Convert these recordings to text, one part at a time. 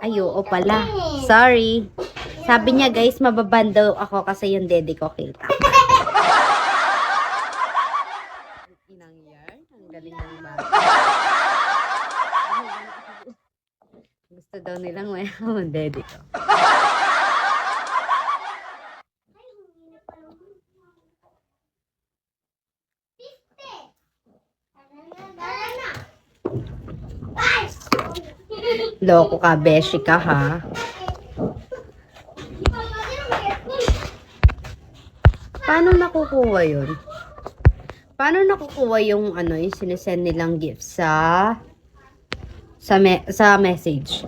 Ay, oo pala. Sorry. Sabi niya guys, mababan daw ako kasi yung dede ko kita. Inang yan. Ang galing ng bata. Gusto daw nilang may dede ko. Loko ka, beshi ka ha. Paano nakukuha yun? Paano nakukuha yung ano, yung sinesend nilang gift sa message?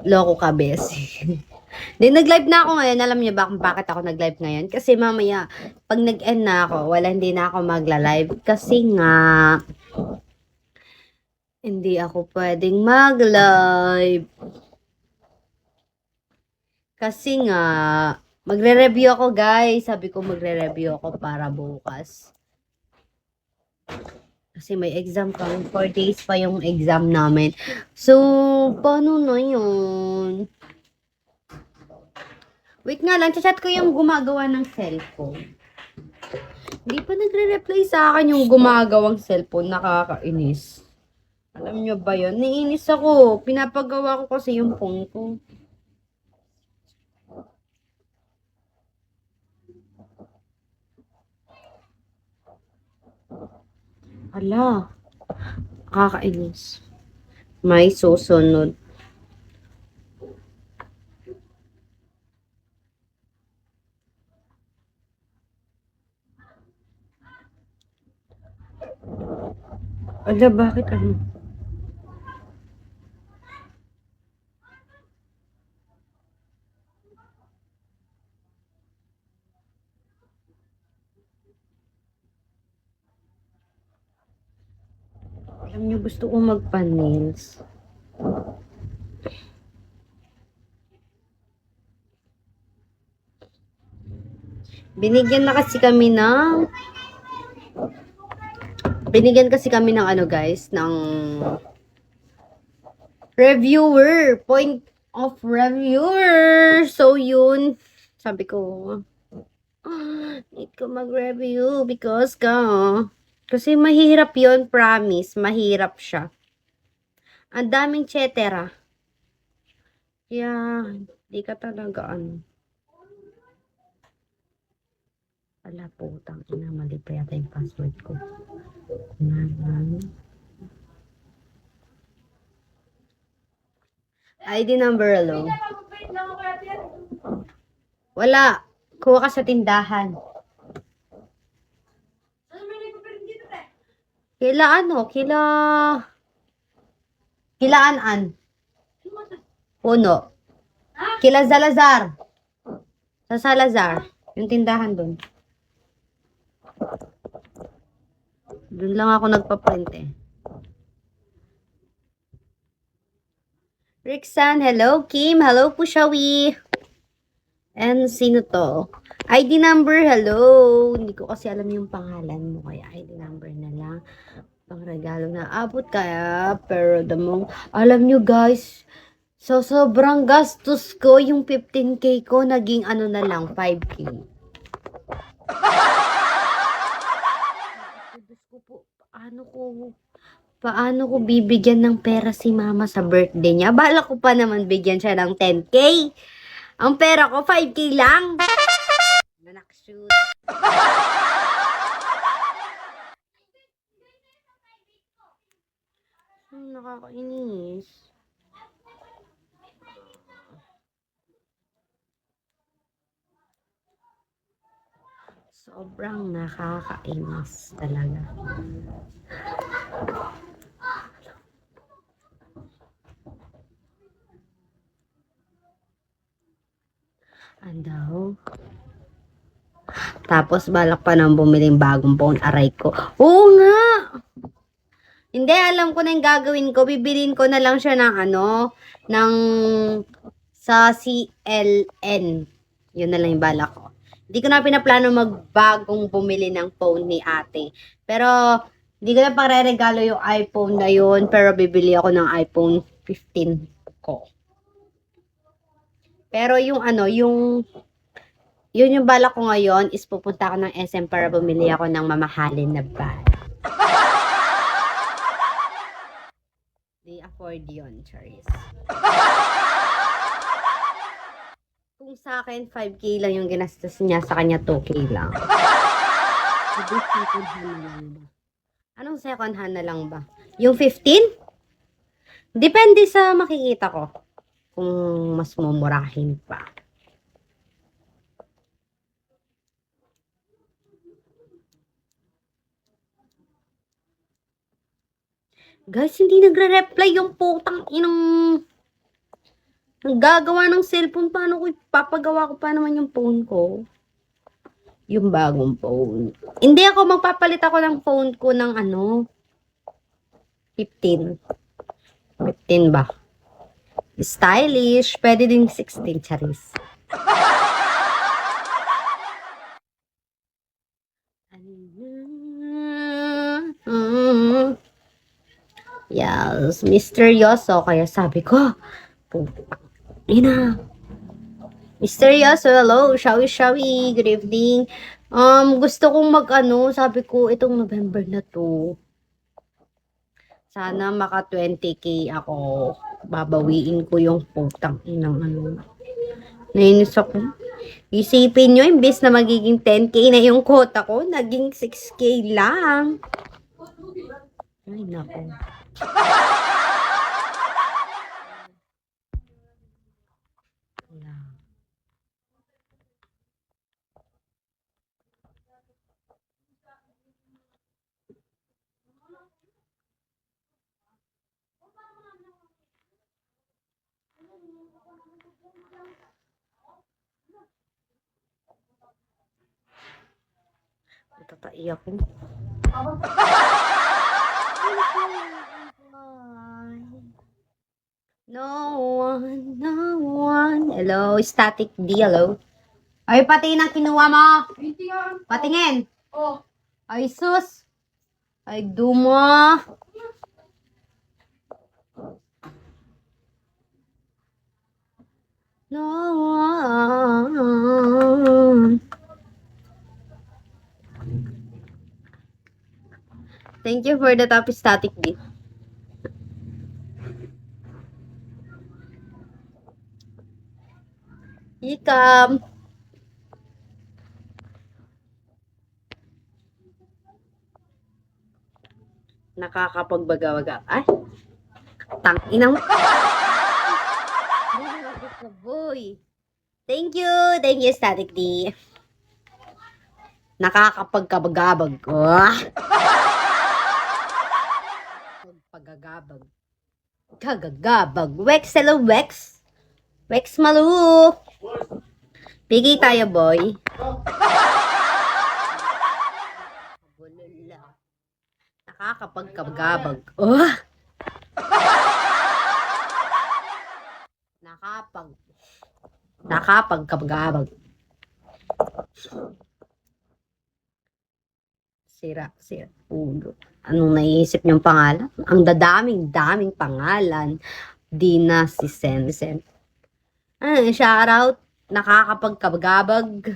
Loko ka, beshi. Then, nag-live na ako ngayon. Alam niyo ba kung bakit ako nag-live ngayon? Kasi mamaya, pag nag-end na ako, hindi na ako magla-live. Kasi nga, hindi ako pwedeng mag-live. Kasi nga, magre-review ako guys. Sabi ko magre-review ako para bukas. Kasi may exam kami. 4 days pa yung exam namin. So, paano na yun? Wait nga lang, chat ko yung gumagawa ng cellphone. Hindi pa nagre-reply sa akin yung gumagawang cellphone. Nakakainis. Alam nyo ba yun? Naiinis ako. Pinapagawa ko kasi yung phone ko. Ala. Nakakainis. May susunod. Ala, bakit ano? Alam niyo, gusto ko magpa-nails. Binigyan kasi kami ng ano guys, ng reviewer. Point of reviewer. So, yun. Sabi ko, need ko mag-review because kasi mahirap yon, promise. Mahirap siya. Ang daming chetera. Kaya, di ka talaga ano. Ala, putang ina, mali pa yata yung password ko. ID number alone. Wala. Kuha ka sa tindahan. Kila ano? Kilaan. Puno. Kila Salazar. Sa Salazar. Yung tindahan doon. Doon lang ako nagpa-print eh. Rixan, hello. Kim, hello po, Shawi. And sino to? ID number, hello. Hindi ko kasi alam yung pangalan mo, kaya ID number na lang. Pang regalo na abot kaya, pero alam nyo guys, so sobrang gastos ko, yung 15K ko, naging ano na lang, 5K. Paano ko bibigyan ng pera si mama sa birthday niya? Bala ko pa naman bigyan siya ng 10K. Ang pera ko, 5K lang. Nanak-shoot. Nakakainis. Sobrang nakakainis talaga. Andaw. Tapos balak pa nang bumiling bagong phone, aray ko. Oo nga! Hindi, alam ko na yung gagawin ko. Bibilin ko na lang siya ng sa CLN. Yun na lang yung balak ko. Hindi ko na pinaplano magbagong bumili ng phone ni ate. Pero, hindi ko na pare-regalo yung iPhone na yun. Pero bibili ako ng iPhone 15 ko. Pero yung ano, yun yung bala ko ngayon is pupunta ako ng SM para bumili ako ng mamahalin na bag. Di afford yun, Charis. Kung sa akin, 5K lang yung ginastos niya, sa kanya 2K lang. Second hand na lang ba? Anong second hand na lang ba? Yung 15? Depende sa makikita ko. Kung mas mumurahin pa. Guys, hindi nagre-reply yung putang inang naggagawa ng cellphone. Paano ko ipapagawa ko pa naman yung phone ko? Yung bagong phone. Hindi ako magpapalit ako ng phone ko ng 15. 15 ba? Stylish. Pwede din 16, Charis. Yes, misteryoso. Kaya sabi ko, ina. Misteryoso, hello, shawi. Good evening. Gusto kong sabi ko, itong November na to. Sana maka 20K ako. Babawiin ko yung putang inang Nainis ako. Isipin nyo, imbes na magiging 10K na yung quota ko, naging 6K lang. Ay, nako. Tatai ako. No one. Hello, Static D, hello. Ay, pati nang kinuha mo. Patingin. Oh. Ay, sus. Ay, duma. No one. Thank you for the top static D. Ikam. Nakakapagbaga-waga. Ay, tang-inang. Boy. Thank you, Static D. Nakakapagkabagabag. Pagagabag. Kagagabag. Wex, hello, Wex. Wex Malu. Pigay tayo, boy. Nakakapagkabagabag. Nakapagkabagabag. Sira. Ulo. Anong naisip niyong pangalan? Ang daming pangalan. Dina si Sen. Shoutout. Nakakapagkabagabag.